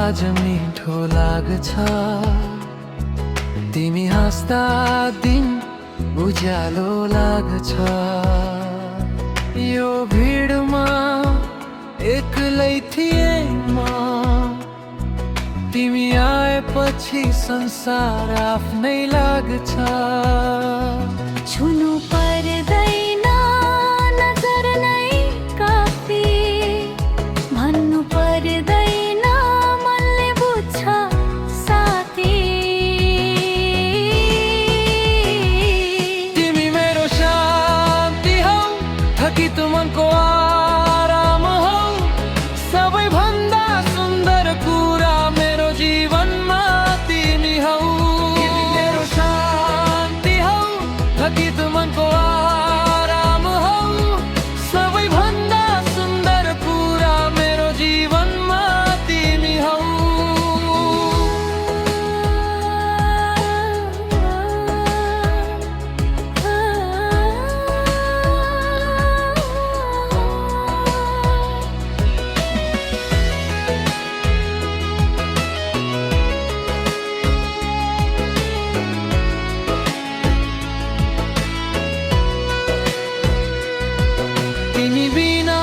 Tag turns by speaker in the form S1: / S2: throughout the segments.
S1: आवाज मिठो लाग्छ, तिमी हाँस्दा दिन उज्यालो लाग्छ। यो भिडमा एक्लै थिए म, तिमी आएपछि संसार आफ्नै लाग्छ।
S2: छुनु पर्दैन नजर नै काफी, भन्नु पर्दैन मनले बुझ्छ साथी।
S1: तिमी मेरो शान्ति हौ, थकित मनको आराम हौ, सबैभन्दा सुन्दर कुरा मेरो जीवनमा तिमी हौ। तिमी मेरो शान्ति हौ, थकित मनको आराम हौ, सबैभन्दा सुन्दर कुरा मेरो जीवनमा तिमी हौ। तिमी बिना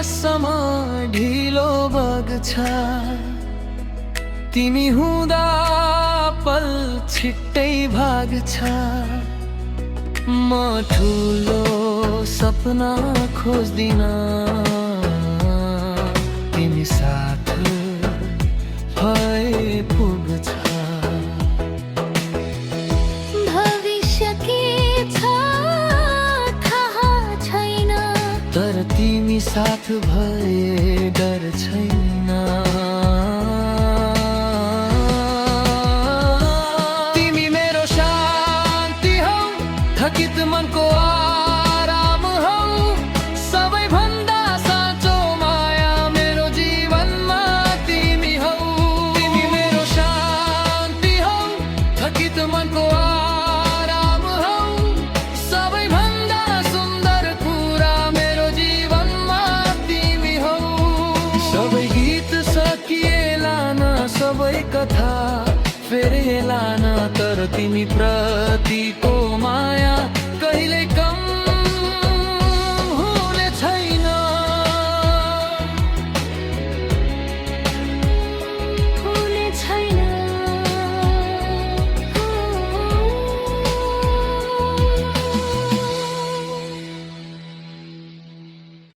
S1: समय ढिलो बग्छ, तिमी हुँदा पल छिट्टै भाग्छ। म ठुलो सपना खोज्दिन, तिमी साथ भए पुग्छ।
S2: भविष्य के छ थाहा छैन,
S1: तर तिमी साथ भए डर छैन। तिमी मेरो शान्ति हौ, थकित मनको आराम हौ, सबैभन्दा साँचो माया मेरो जीवनमा तिमी हौ। तिमी मेरो शान्ति हौ, थकित मनको आराम हौ, सबैभन्दा सुन्दर कुरा मेरो जीवनमा तिमी हौ। सबै गीत सकिएला न, सबै कथा फेरेला न, तर तिमी प्रतिको माया कहिले